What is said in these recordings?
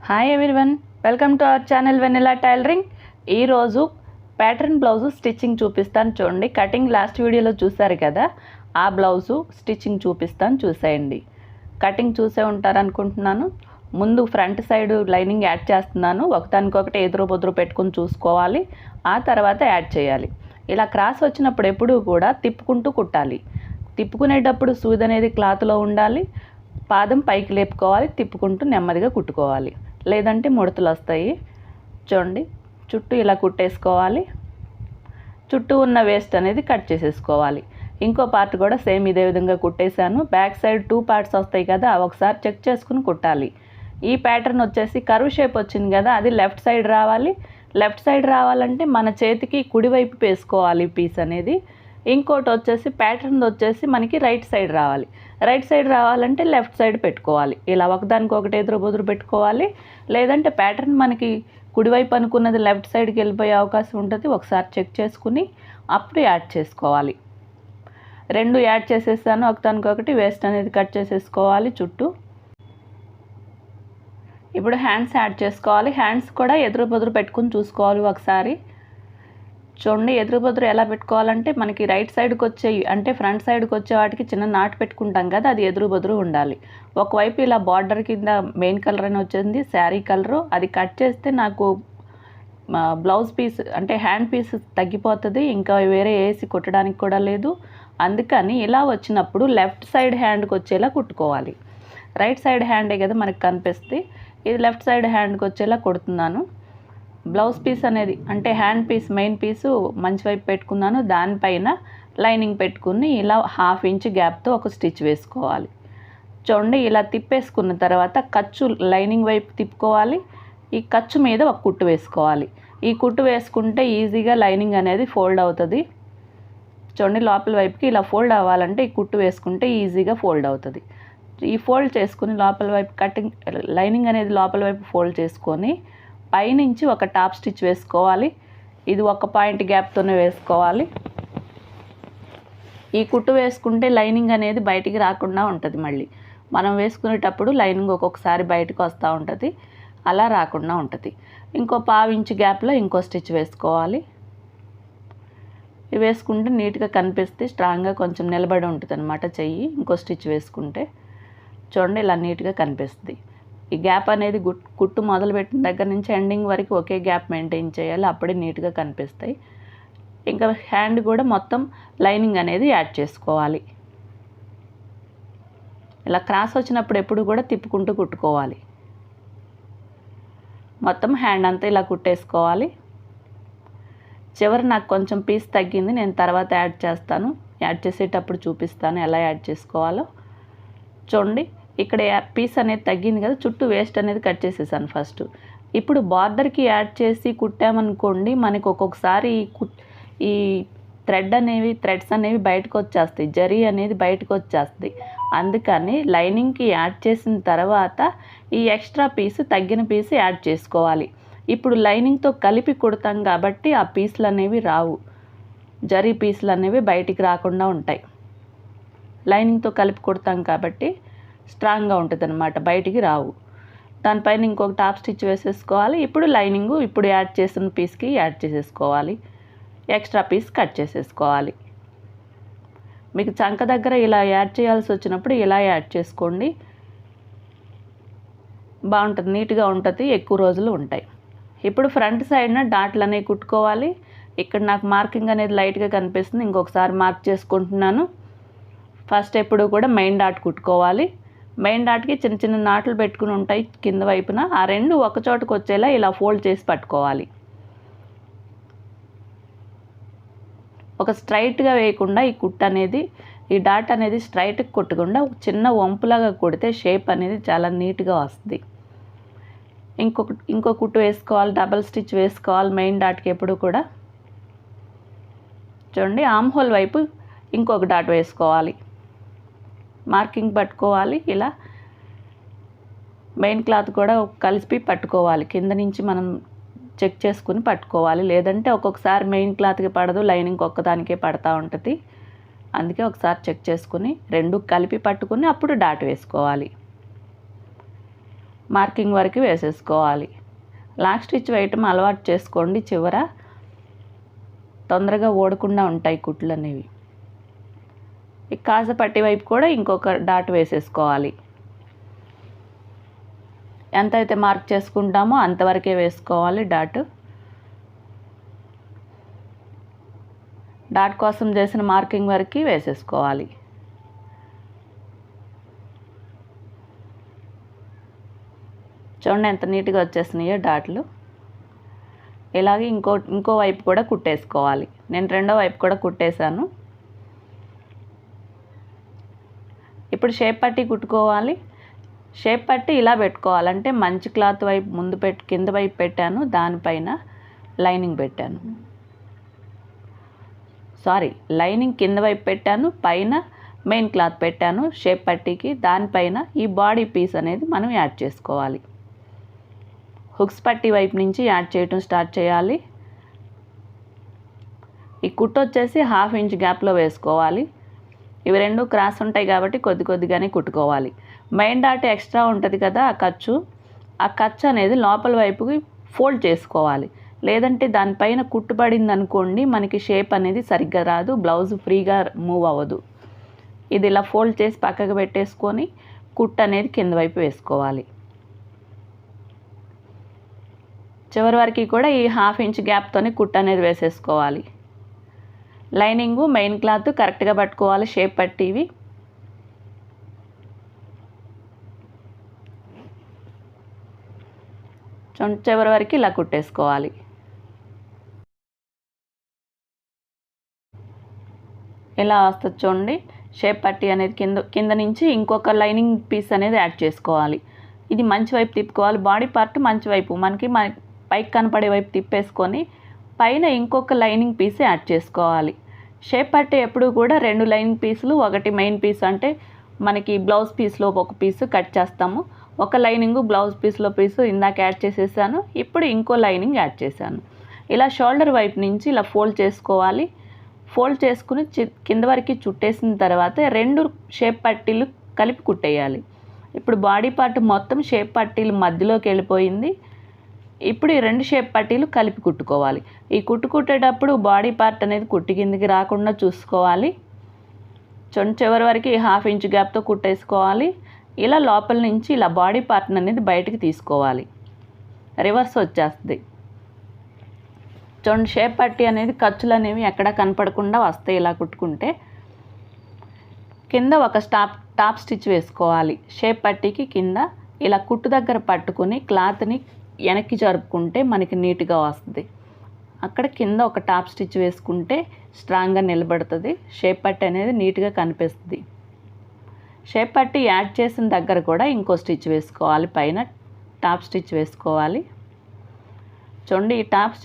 Hi everyone, welcome to our channel vanilla tailoring. ఈరోజు pattern blouse stitching చూపిస్తాను. చూడండి, cutting last వీడియోలో చూసారు కదా, ఆ బ్లౌజు స్టిచ్చింగ్ చూపిస్తాను, చూసేయండి. కటింగ్ చూసే ఉంటారు అనుకుంటున్నాను. ముందు ఫ్రంట్ సైడ్ లైనింగ్ యాడ్ చేస్తున్నాను. ఒకదానికొకటి ఎదురు బొదురు పెట్టుకుని చూసుకోవాలి, ఆ తర్వాత యాడ్ చేయాలి. ఇలా క్రాస్ వచ్చినప్పుడు ఎప్పుడూ కూడా తిప్పుకుంటూ కుట్టాలి. తిప్పుకునేటప్పుడు సూది అనేది క్లాత్లో ఉండాలి. పాదం పైకి లేపుకోవాలి, తిప్పుకుంటూ నెమ్మదిగా కుట్టుకోవాలి, లేదంటే ముడతలు వస్తాయి. చూడండి, చుట్టూ ఇలా కుట్టేసుకోవాలి. చుట్టూ ఉన్న వేస్ట్ అనేది కట్ చేసేసుకోవాలి. ఇంకో పార్ట్ కూడా సేమ్ ఇదే విధంగా కుట్టేశాను. బ్యాక్ సైడ్ 2 పార్ట్స్ వస్తాయి కదా, ఒకసారి చెక్ చేసుకుని కుట్టాలి. ఈ ప్యాటర్న్ వచ్చేసి కర్వ్ షేప్ వచ్చింది కదా, అది లెఫ్ట్ సైడ్ రావాలి. లెఫ్ట్ సైడ్ రావాలంటే మన చేతికి కుడివైపు వేసుకోవాలి పీస్ అనేది. ఇంకోటి వచ్చేసి ప్యాటర్న్ వచ్చేసి మనకి రైట్ సైడ్ రావాలి. రైట్ సైడ్ రావాలంటే లెఫ్ట్ సైడ్ పెట్టుకోవాలి. ఇలా ఒకదానికొకటి ఎదురు బొదురు పెట్టుకోవాలి, లేదంటే ప్యాటర్న్ మనకి కుడివైపు అనుకున్నది లెఫ్ట్ సైడ్కి వెళ్ళిపోయే అవకాశం ఉంటుంది. ఒకసారి చెక్ చేసుకుని అప్పుడు యాడ్ చేసుకోవాలి. 2 యాడ్ చేసేసాను. ఒకదానికొకటి వేస్ట్ అనేది కట్ చేసేసుకోవాలి చుట్టూ. ఇప్పుడు హ్యాండ్స్ యాడ్ చేసుకోవాలి. హ్యాండ్స్ కూడా ఎదురు బొదురు పెట్టుకుని చూసుకోవాలి ఒకసారి. చూడండి, ఎదురు బొదురు ఎలా పెట్టుకోవాలంటే మనకి రైట్ సైడ్కి వచ్చే అంటే ఫ్రంట్ సైడ్కి వచ్చే వాటికి చిన్న నాటు పెట్టుకుంటాం కదా, అది ఎదురు బొదురు ఉండాలి. ఒకవైపు ఇలా బార్డర్ కింద మెయిన్ కలర్ అని వచ్చింది, శారీ కలరు, అది కట్ చేస్తే నాకు బ్లౌజ్ పీస్ అంటే హ్యాండ్ పీస్ తగ్గిపోతుంది. ఇంకా వేరే వేసి కుట్టడానికి కూడా లేదు. అందుకని ఇలా వచ్చినప్పుడు లెఫ్ట్ సైడ్ హ్యాండ్కి వచ్చేలా కుట్టుకోవాలి. రైట్ సైడ్ హ్యాండే కదా మనకు కనిపిస్తుంది, ఇది లెఫ్ట్ సైడ్ హ్యాండ్కి వచ్చేలా కుడుతున్నాను. బ్లౌజ్ పీస్ అనేది అంటే హ్యాండ్ పీస్ మెయిన్ పీసు మంచి వైపు పెట్టుకున్నాను. దానిపైన లైనింగ్ పెట్టుకుని ఇలా 1/2 ఇంచ్ గ్యాప్తో ఒక స్టిచ్ వేసుకోవాలి. చూడండి, ఇలా తిప్పేసుకున్న తర్వాత ఖర్చు లైనింగ్ వైపు తిప్పుకోవాలి. ఈ ఖర్చు మీద ఒక కుట్టు వేసుకోవాలి. ఈ కుట్టు వేసుకుంటే ఈజీగా లైనింగ్ అనేది ఫోల్డ్ అవుతుంది. చూడండి, లోపల వైపుకి ఇలా ఫోల్డ్ అవ్వాలంటే ఈ కుట్టు వేసుకుంటే ఈజీగా ఫోల్డ్ అవుతుంది. ఈ ఫోల్డ్ చేసుకుని లోపల వైపు కటింగ్ లైనింగ్ అనేది లోపల వైపు ఫోల్డ్ చేసుకొని పైనుంచి ఒక టాప్ స్టిచ్ వేసుకోవాలి. ఇది 1 పాయింట్ గ్యాప్తోనే వేసుకోవాలి. ఈ కుట్టు వేసుకుంటే లైనింగ్ అనేది బయటికి రాకుండా ఉంటుంది. మళ్ళీ మనం వేసుకునేటప్పుడు లైనింగ్ ఒక్కొక్కసారి బయటకు వస్తూ ఉంటుంది, అలా రాకుండా ఉంటుంది. ఇంకో 1/2 ఇంచ్ గ్యాప్లో ఇంకో స్టిచ్ వేసుకోవాలి. ఇవి వేసుకుంటే నీట్గా కనిపిస్తే స్ట్రాంగ్గా కొంచెం నిలబడి ఉంటుంది అన్నమాట చెయ్యి. ఇంకో స్టిచ్ వేసుకుంటే చూడండి ఇలా నీట్గా కనిపిస్తుంది. ఈ గ్యాప్ అనేది కుట్టు మొదలుపెట్టిన దగ్గర నుంచి ఎండింగ్ వరకు ఒకే గ్యాప్ మెయింటైన్ చేయాలి, అప్పుడే నీట్గా కనిపిస్తాయి. ఇంకా హ్యాండ్ కూడా మొత్తం లైనింగ్ అనేది యాడ్ చేసుకోవాలి. ఇలా క్రాస్ వచ్చినప్పుడు ఎప్పుడు కూడా తిప్పుకుంటూ కుట్టుకోవాలి. మొత్తం హ్యాండ్ అంతా ఇలా కుట్టేసుకోవాలి. చివరి నాకు కొంచెం పీస్ తగ్గింది, నేను తర్వాత యాడ్ చేస్తాను. యాడ్ చేసేటప్పుడు చూపిస్తాను ఎలా యాడ్ చేసుకోవాలో. చూడండి, ఇక్కడ పీస్ అనేది తగ్గింది కదా, చుట్టూ వేస్ట్ అనేది కట్ చేసేసాను ఫస్ట్. ఇప్పుడు బార్డర్కి యాడ్ చేసి కుట్టామనుకోండి, మనకి ఒక్కొక్కసారి ఈ థ్రెడ్స్ అనేవి బయటకు వచ్చేస్తాయి, జరీ అనేది బయటకు వచ్చేస్తాయి. అందుకని లైనింగ్కి యాడ్ చేసిన తర్వాత ఈ ఎక్స్ట్రా పీసు తగ్గిన పీసు యాడ్ చేసుకోవాలి. ఇప్పుడు లైనింగ్తో కలిపి కుడతాం కాబట్టి ఆ పీసులు అనేవి రావు, జరీ పీసులు అనేవి బయటికి రాకుండా ఉంటాయి. లైనింగ్తో కలిపి కుడతాం కాబట్టి స్ట్రాంగ్గా ఉంటుంది అన్నమాట, బయటికి రావు. దానిపైన ఇంకొక టాప్ స్టిచ్ వేసేసుకోవాలి. ఇప్పుడు లైనింగు ఇప్పుడు యాడ్ చేసిన పీస్కి యాడ్ చేసేసుకోవాలి. ఎక్స్ట్రా పీస్ కట్ చేసేసుకోవాలి. మీకు చంక దగ్గర ఇలా యాడ్ చేయాల్సి వచ్చినప్పుడు ఇలా యాడ్ చేసుకోండి, బాగుంటుంది, నీట్గా ఉంటుంది, ఎక్కువ రోజులు ఉంటాయి. ఇప్పుడు ఫ్రంట్ సైడ్న డాట్లు అనేవి కుట్టుకోవాలి. ఇక్కడ నాకు మార్కింగ్ అనేది లైట్గా కనిపిస్తుంది, ఇంకొకసారి మార్క్ చేసుకుంటున్నాను. ఫస్ట్ ఎప్పుడు కూడా మెయిన్ డాట్ కుట్టుకోవాలి. మెయిన్ డాట్కి చిన్న చిన్న నాట్లు పెట్టుకుని ఉంటాయి కింద వైపున, ఆ 2 ఒక చోటుకు వచ్చేలా ఇలా ఫోల్డ్ చేసి పట్టుకోవాలి. ఒక స్ట్రైట్గా వేయకుండా ఈ కుట్టు అనేది ఈ డాట్ అనేది స్ట్రైట్కి కుట్టకుండా ఒక చిన్న వంపులాగా కుడితే షేప్ అనేది చాలా నీట్గా వస్తుంది. ఇంకో కుట్టు వేసుకోవాలి, డబల్ స్టిచ్ వేసుకోవాలి మెయిన్ డాట్కి ఎప్పుడు కూడా. చూడండి, ఆమ్ హోల్ వైపు ఇంకొక డాట్ వేసుకోవాలి, మార్కింగ్ పట్టుకోవాలి. ఇలా మెయిన్ క్లాత్ కూడా కలిపి పట్టుకోవాలి, కింద నుంచి మనం చెక్ చేసుకుని పట్టుకోవాలి, లేదంటే ఒక్కొక్కసారి మెయిన్ క్లాత్కి పడదు, లైనింగ్ ఒక్కదానికే పడతా ఉంటుంది. అందుకే ఒకసారి చెక్ చేసుకుని 2 కలిపి పట్టుకుని అప్పుడు డాట్ వేసుకోవాలి. మార్కింగ్ వరకు వేసేసుకోవాలి. లాక్ స్టిచ్ వేయటం అలవాటు చేసుకోండి, చివర తొందరగా ఓడకుండా ఉంటాయి కుట్లు అనేవి. ఈ కాజపట్టి వైపు కూడా ఇంకొక డాట్ వేసేసుకోవాలి. ఎంతైతే మార్క్ చేసుకుంటామో అంతవరకే వేసుకోవాలి డాట్. డాట్ కోసం చేసిన మార్కింగ్ వరకు వేసేసుకోవాలి. చూడండి ఎంత నీట్గా వచ్చేసినాయో డాట్లు. ఇలాగే ఇంకో వైపు కూడా కుట్టేసుకోవాలి. నేను రెండో వైపు కూడా కుట్టేశాను. ఇప్పుడు షేప్ పట్టి కుట్టుకోవాలి. షేప్ పట్టి ఇలా పెట్టుకోవాలంటే మంచి క్లాత్ వైపు ముందు కింద వైపు పెట్టాను, దానిపైన లైనింగ్ పెట్టాను. లైనింగ్ కింద వైపు పెట్టాను, పైన మెయిన్ క్లాత్ పెట్టాను షేప్ పట్టీకి. దానిపైన ఈ బాడీ పీస్ అనేది మనం యాడ్ చేసుకోవాలి. హుక్స్ పట్టీ వైపు నుంచి యాడ్ చేయటం స్టార్ట్ చేయాలి. ఈ కుట్టు వచ్చేసి 1/2 ఇంచ్ గ్యాప్లో వేసుకోవాలి. ఇవి రెండు క్రాస్ ఉంటాయి కాబట్టి కొద్దిగానే కుట్టుకోవాలి. మెయిన్ డాట్ ఎక్స్ట్రా ఉంటుంది కదా ఆ ఖర్చు అనేది లోపల వైపుకి ఫోల్డ్ చేసుకోవాలి. లేదంటే దానిపైన కుట్టుబడింది అనుకోండి, మనకి షేప్ అనేది సరిగ్గా రాదు, బ్లౌజ్ ఫ్రీగా మూవ్ అవ్వదు. ఇది ఇలా ఫోల్డ్ చేసి పక్కకు పెట్టేసుకొని కుట్టు అనేది కింద వైపు వేసుకోవాలి. చివరి వరకు కూడా ఈ 1/2 ఇంచ్ గ్యాప్తోనే కుట్టు అనేది వేసేసుకోవాలి. లైనింగు మెయిన్ క్లాత్ కరెక్ట్గా పట్టుకోవాలి షేప్ పట్టివి. చివరి వరకు ఇలా కుట్టేసుకోవాలి. ఇలా వస్తుంది చూడండి. షేప్ పట్టీ అనేది కింద నుంచి ఇంకొక లైనింగ్ పీస్ అనేది యాడ్ చేసుకోవాలి. ఇది మంచి వైపు తిప్పుకోవాలి. బాడీ పార్ట్ మంచి వైపు మనకి పైకి కనపడే వైపు తిప్పేసుకొని పైన ఇంకొక లైనింగ్ పీస్ యాడ్ చేసుకోవాలి. షేప్ పట్టీ ఎప్పుడు కూడా 2 లైనింగ్ పీసులు, ఒకటి మెయిన్ పీస్, అంటే మనకి బ్లౌజ్ పీస్లో ఒక పీసు కట్ చేస్తాము. ఒక లైనింగ్ బ్లౌజ్ పీస్లో పీసు ఇందాక యాడ్ చేసేసాను. ఇప్పుడు ఇంకో లైనింగ్ యాడ్ చేశాను. ఇలా షోల్డర్ వైపు నుంచి ఇలా ఫోల్డ్ చేసుకోవాలి. ఫోల్డ్ చేసుకుని కింద వరకు చుట్టేసిన తర్వాత 2 షేప్ పట్టీలు కలిపి కుట్టేయాలి. ఇప్పుడు బాడీ పార్ట్ మొత్తం షేప్ పట్టీలు మధ్యలోకి వెళ్ళిపోయింది. ఇప్పుడు ఈ 2 షేప్ పట్టీలు కలిపి కుట్టుకోవాలి. ఈ కుట్టేటప్పుడు బాడీ పార్ట్ అనేది కుట్టి కిందికి రాకుండా చూసుకోవాలి. చివరి వరకు 1/2 ఇంచ్ గ్యాప్తో కుట్టేసుకోవాలి. ఇలా లోపల నుంచి ఇలా బాడీ పార్ట్ అనేది బయటికి తీసుకోవాలి. రివర్స్ వచ్చేస్తుంది. చూడండి, షేప్ పట్టీ అనేది ఖర్చులు అనేవి ఎక్కడ కనపడకుండా వస్తాయి ఇలా కుట్టుకుంటే. కింద ఒక టాప్ స్టిచ్ వేసుకోవాలి. షేప్ పట్టీకి కింద ఇలా కుట్టు దగ్గర పట్టుకుని క్లాత్ని వెనక్కి జరుపుకుంటే మనకి నీట్గా వస్తుంది. అక్కడ కింద ఒక టాప్ స్టిచ్ వేసుకుంటే స్ట్రాంగ్గా నిలబడుతుంది. షేప్ పట్టీ అనేది నీట్గా కనిపిస్తుంది. షేప్ పట్టీ యాడ్ చేసిన దగ్గర కూడా ఇంకో స్టిచ్ వేసుకోవాలి. పైన టాప్ స్టిచ్ వేసుకోవాలి. చూడండి, ఈ టాప్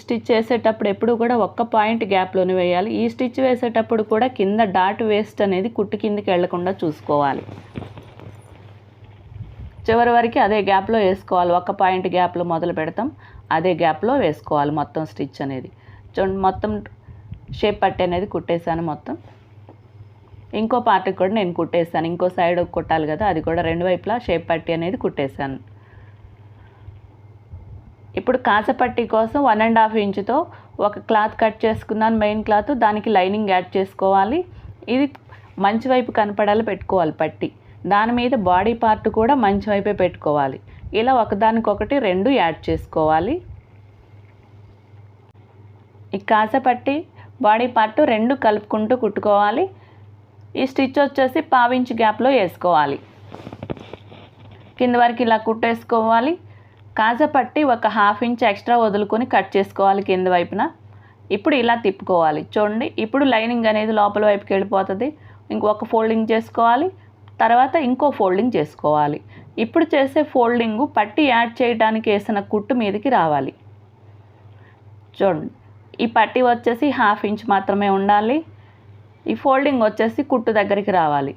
స్టిచ్ వేసేటప్పుడు ఎప్పుడు కూడా ఒక్క పాయింట్ గ్యాప్లోనే వేయాలి. ఈ స్టిచ్ వేసేటప్పుడు కూడా కింద డాట్ వేస్ట్ అనేది కుట్టు కిందికి వెళ్లకుండా చూసుకోవాలి. చివరి వరకు అదే గ్యాప్లో వేసుకోవాలి. ఒక్క పాయింట్ గ్యాప్లో మొదలు పెడతాం, అదే గ్యాప్లో వేసుకోవాలి మొత్తం స్టిచ్ అనేది. చూడండి, మొత్తం షేప్ పట్టీ అనేది కుట్టేశాను. మొత్తం ఇంకో పార్ట్కి కూడా నేను కుట్టేశాను. ఇంకో సైడ్ కుట్టాలి కదా, అది కూడా 2 వైపులా షేప్ పట్టీ అనేది కుట్టేశాను. ఇప్పుడు కాజపట్టీ కోసం 1.5 ఇంచుతో ఒక క్లాత్ కట్ చేసుకున్నాను, మెయిన్ క్లాత్. దానికి లైనింగ్ యాడ్ చేసుకోవాలి. ఇది మంచి వైపు కనపడాలి పెట్టుకోవాలి పట్టీ. దాని మీద బాడీ పార్ట్ కూడా మంచి వైపే పెట్టుకోవాలి. ఇలా ఒకదానికొకటి 2 యాడ్ చేసుకోవాలి. ఈ కాజపట్టీ బాడీ పార్ట్ 2 కలుపుకుంటూ కుట్టుకోవాలి. ఈ స్టిచ్ వచ్చేసి 1/2 ఇంచ్ గ్యాప్లో వేసుకోవాలి. కింద వరకు ఇలా కుట్టేసుకోవాలి. కాజపట్టీ ఒక 1/2 ఇంచ్ ఎక్స్ట్రా వదులుకొని కట్ చేసుకోవాలి కింద వైపున. ఇప్పుడు ఇలా తిప్పుకోవాలి. చూడండి, ఇప్పుడు లైనింగ్ అనేది లోపల వైపుకి వెళ్ళిపోతుంది. ఇంకొక ఫోల్డింగ్ చేసుకోవాలి, తర్వాత ఇంకో ఫోల్డింగ్ చేసుకోవాలి. ఇప్పుడు చేసే ఫోల్డింగు పట్టీ యాడ్ చేయడానికి వేసిన కుట్టు మీదకి రావాలి. చూడండి, ఈ పట్టీ వచ్చేసి 1/2 ఇంచ్ మాత్రమే ఉండాలి. ఈ ఫోల్డింగ్ వచ్చేసి కుట్టు దగ్గరికి రావాలి.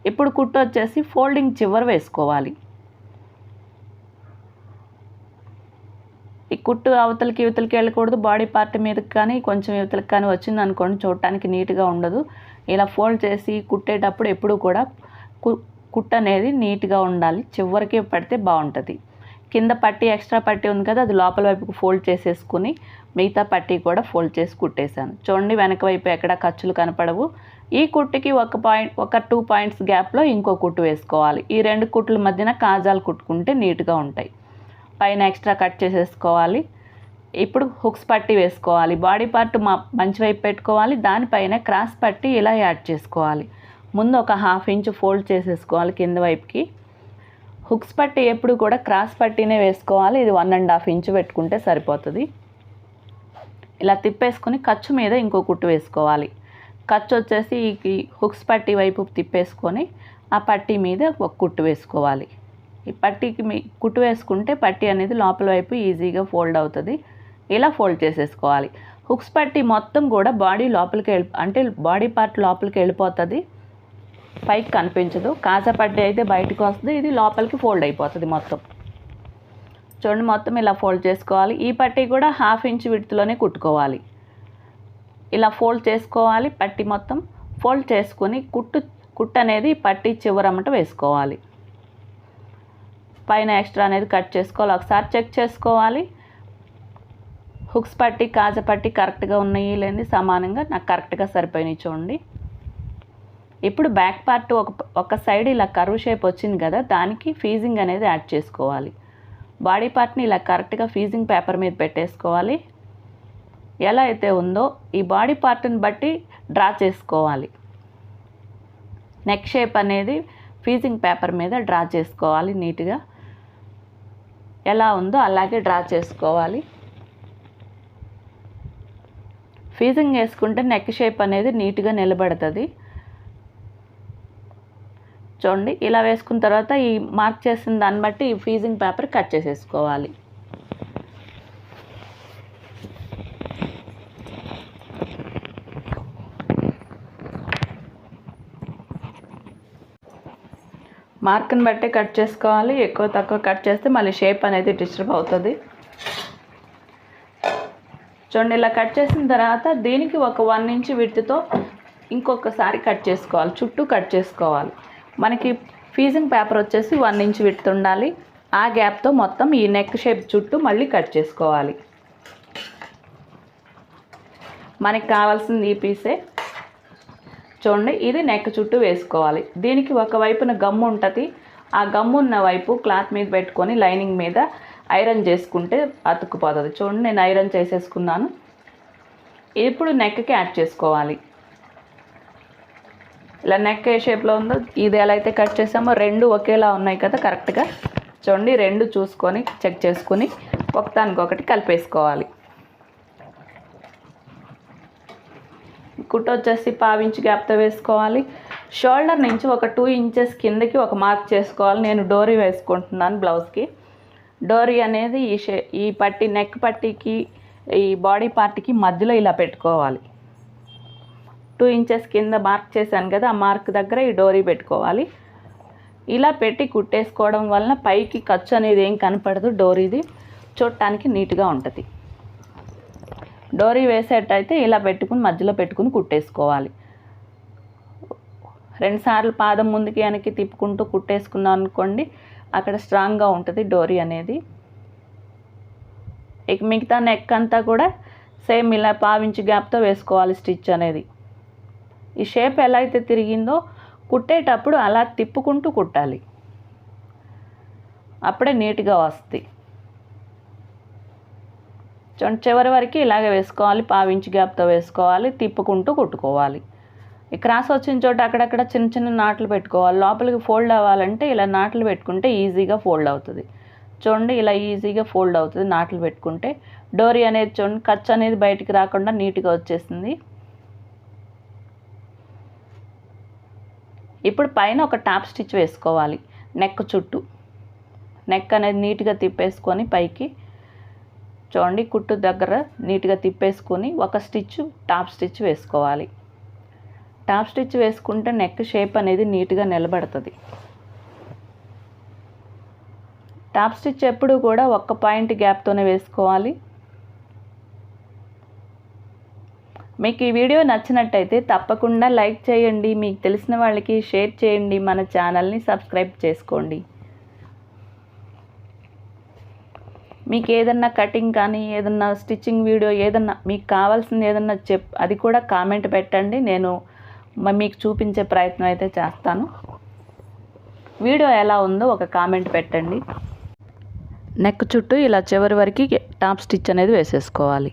ఇప్పుడు కుట్టు వచ్చేసి ఫోల్డింగ్ చివర వేసుకోవాలి. ఈ కుట్టు అవతలకి ఇవతలకి వెళ్ళకూడదు. బాడీ పార్ట్ మీదకి కానీ కొంచెం ఇవతలకి కానీ వచ్చింది అనుకోండి, చూడటానికి నీట్గా ఉండదు. ఇలా ఫోల్డ్ చేసి కుట్టేటప్పుడు ఎప్పుడు కూడా కుట్టు అనేది నీట్గా ఉండాలి, చివరికి పడితే బాగుంటుంది. కింద పట్టీ ఎక్స్ట్రా పట్టీ ఉంది కదా, అది లోపల వైపుకు ఫోల్డ్ చేసేసుకుని మిగతా పట్టీ కూడా ఫోల్డ్ చేసి కుట్టేశాను. చూడండి, వెనక వైపు ఎక్కడ ఖర్చులు కనపడవు. ఈ కుట్టుకి ఒక 2 పాయింట్స్ గ్యాప్లో ఇంకో కుట్టు వేసుకోవాలి. ఈ 2 కుట్ల మధ్యన కాజాలు కుట్టుకుంటే నీట్గా ఉంటాయి. పైన ఎక్స్ట్రా కట్ చేసేసుకోవాలి. ఇప్పుడు హుక్స్ పట్టీ వేసుకోవాలి. బాడీ పార్ట్ మంచి వైపు పెట్టుకోవాలి, దానిపైన క్రాస్ పట్టీ ఇలా యాడ్ చేసుకోవాలి. ముందు ఒక 1/2 ఇంచ్ ఫోల్డ్ చేసేసుకోవాలి కింద వైపుకి. హుక్స్ పట్టీ ఎప్పుడు కూడా క్రాస్ పట్టీనే వేసుకోవాలి. ఇది 1.5 ఇంచ్ పెట్టుకుంటే సరిపోతుంది. ఇలా తిప్పేసుకొని ఖర్చు మీద ఇంకో కుట్టు వేసుకోవాలి. ఖర్చు వచ్చేసి ఈ హుక్స్ పట్టీ వైపు తిప్పేసుకొని ఆ పట్టీ మీద ఒక కుట్టు వేసుకోవాలి. ఈ పట్టీకి కుట్టు వేసుకుంటే పట్టీ అనేది లోపల వైపు ఈజీగా ఫోల్డ్ అవుతుంది. ఇలా ఫోల్డ్ చేసేసుకోవాలి. హుక్స్ పట్టీ మొత్తం కూడా బాడీ లోపలికి అంటే బాడీ పార్ట్ లోపలికి వెళ్ళిపోతుంది, పైకి కనిపించదు. కాజా పట్టీ అయితే బయటకు వస్తుంది, ఇది లోపలికి ఫోల్డ్ అయిపోతుంది మొత్తం. చూడండి, మొత్తం ఇలా ఫోల్డ్ చేసుకోవాలి. ఈ పట్టీ కూడా 1/2 ఇంచ్ విడ్త్లోనే కుట్టుకోవాలి. ఇలా ఫోల్డ్ చేసుకోవాలి. పట్టీ మొత్తం ఫోల్డ్ చేసుకొని కుట్టు అనేది పట్టీ చివరమ్మట వేసుకోవాలి. పైన ఎక్స్ట్రా అనేది కట్ చేసుకోవాలి. ఒకసారి చెక్ చేసుకోవాలి. హుక్స్ పట్టీ కాజా పట్టీ కరెక్ట్గా ఉన్నాయి లేని సమానంగా నాకు కరెక్ట్గా సరిపోయినాయి. చూడండి, ఇప్పుడు బ్యాక్ పార్ట్ ఒక సైడ్ ఇలా కర్వ్ షేప్ వచ్చింది కదా, దానికి ఫీజింగ్ అనేది యాడ్ చేసుకోవాలి. బాడీ పార్ట్ని ఇలా కరెక్ట్గా ఫీజింగ్ పేపర్ మీద పెట్టేసుకోవాలి. ఎలా అయితే ఉందో ఈ బాడీ పార్ట్ని బట్టి డ్రా చేసుకోవాలి. నెక్ షేప్ అనేది ఫీజింగ్ పేపర్ మీద డ్రా చేసుకోవాలి. నీట్గా ఎలా ఉందో అలాగే డ్రా చేసుకోవాలి. ఫీజింగ్ వేసుకుంటే నెక్ షేప్ అనేది నీట్గా నిలబడుతుంది. చూడండి, ఇలా వేసుకున్న తర్వాత ఈ మార్క్ చేసిన దాన్ని బట్టి ఈ ఫీజింగ్ పేపర్ కట్ చేసేసుకోవాలి. మార్క్ని బట్టి కట్ చేసుకోవాలి. ఎక్కువ తక్కువ కట్ చేస్తే మళ్ళీ షేప్ అనేది డిస్టర్బ్ అవుతుంది. చూడండి, ఇలా కట్ చేసిన తర్వాత దీనికి ఒక 1 ఇంచ్ విడ్త్తో ఇంకొకసారి కట్ చేసుకోవాలి. చుట్టూ కట్ చేసుకోవాలి. మనకి ఫీజింగ్ పేపర్ వచ్చేసి 1 ఇంచ్ విడ్త్ ఉండాలి. ఆ గ్యాప్తో మొత్తం ఈ నెక్ షేప్ చుట్టూ మళ్ళీ కట్ చేసుకోవాలి. మనకి కావాల్సింది ఈ పీసే. చూడండి, ఇది నెక్ చుట్టూ వేసుకోవాలి. దీనికి ఒక వైపున గమ్ము ఉంటుంది. ఆ గమ్ము ఉన్న వైపు క్లాత్ మీద పెట్టుకొని లైనింగ్ మీద ఐరన్ చేసుకుంటే అతుక్కుపోతుంది. చూడండి, నేను ఐరన్ చేసేసుకున్నాను. ఇప్పుడు నెక్కి యాడ్ చేసుకోవాలి. ఇలా నెక్ ఏ షేప్లో ఉందో ఇది ఎలా అయితే కట్ చేసామో 2 ఒకేలా ఉన్నాయి కదా కరెక్ట్గా. చూడండి, 2 చూసుకొని చెక్ చేసుకుని ఒకదానికొకటి కలిపేసుకోవాలి. కుట్టు వచ్చేసి 1/2 ఇంచ్ గ్యాప్తో వేసుకోవాలి. షోల్డర్ నుంచి ఒక 2 ఇంచెస్ కిందకి ఒక మార్క్ చేసుకోవాలి. నేను డోరీ వేసుకుంటున్నాను బ్లౌజ్కి. డోరీ అనేది ఈ పట్టీ నెక్ పట్టీకి ఈ బాడీ పార్ట్కి మధ్యలో ఇలా పెట్టుకోవాలి. 2 ఇంచెస్ కింద మార్క్ చేశాను కదా, ఆ మార్క్ దగ్గర ఈ డోరీ పెట్టుకోవాలి. ఇలా పెట్టి కుట్టేసుకోవడం వలన పైకి ఖర్చు అనేది ఏం కనపడదు. డోరీది చూడటానికి నీట్గా ఉంటుంది. డోరీ వేసేటైతే ఇలా పెట్టుకుని మధ్యలో పెట్టుకుని కుట్టేసుకోవాలి. 2 సార్లు పాదం ముందుకి వెనక్కి తిప్పుకుంటూ కుట్టేసుకున్నాం అనుకోండి, అక్కడ స్ట్రాంగ్గా ఉంటుంది డోరీ అనేది. ఇక మిగతా నెక్ అంతా కూడా సేమ్ ఇలా 1/2 ఇంచ్ గ్యాప్తో వేసుకోవాలి స్టిచ్ అనేది. ఈ షేప్ ఎలా అయితే తిరిగిందో కుట్టేటప్పుడు అలా తిప్పుకుంటూ కుట్టాలి, అప్పుడే నీట్గా వస్తాయి. చివరి వరకు ఇలాగే వేసుకోవాలి. 1/2 ఇంచ్ గ్యాప్తో వేసుకోవాలి, తిప్పుకుంటూ కుట్టుకోవాలి. ఈ క్రాస్ వచ్చిన చోట అక్కడక్కడ చిన్న చిన్న నాట్లు పెట్టుకోవాలి. లోపలికి ఫోల్డ్ అవ్వాలంటే ఇలా నాట్లు పెట్టుకుంటే ఈజీగా ఫోల్డ్ అవుతుంది. చూడండి, ఇలా ఈజీగా ఫోల్డ్ అవుతుంది నాట్లు పెట్టుకుంటే. డోరీ అనేది చూడండి, ఖర్చు అనేది బయటికి రాకుండా నీట్గా వచ్చేసింది. ఇప్పుడు పైన ఒక టాప్ స్టిచ్ వేసుకోవాలి నెక్ చుట్టూ. నెక్ అనేది నీట్గా తిప్పేసుకొని పైకి చూడండి, కుట్టు దగ్గర నీట్గా తిప్పేసుకొని ఒక స్టిచ్ టాప్ స్టిచ్ వేసుకోవాలి. టాప్ స్టిచ్ వేసుకుంటే నెక్ షేప్ అనేది నీట్గా నిలబడుతుంది. టాప్ స్టిచ్ ఎప్పుడు కూడా 1 పాయింట్ గ్యాప్తోనే వేసుకోవాలి. మీకు ఈ వీడియో నచ్చినట్టయితే తప్పకుండా లైక్ చేయండి, మీకు తెలిసిన వాళ్ళకి షేర్ చేయండి, మన ఛానల్ని సబ్స్క్రైబ్ చేసుకోండి. మీకు ఏదన్నా కటింగ్ కానీ ఏదన్నా స్టిచ్చింగ్ వీడియో ఏదన్నా మీకు కావాల్సింది ఏదన్నా అది కూడా కామెంట్ పెట్టండి. నేను మీకు చూపించే ప్రయత్నం అయితే చేస్తాను. వీడియో ఎలా ఉందో ఒక కామెంట్ పెట్టండి. నెక్ చుట్టూ ఇలా చివరి వరకు టాప్ స్టిచ్ అనేది వేసేసుకోవాలి.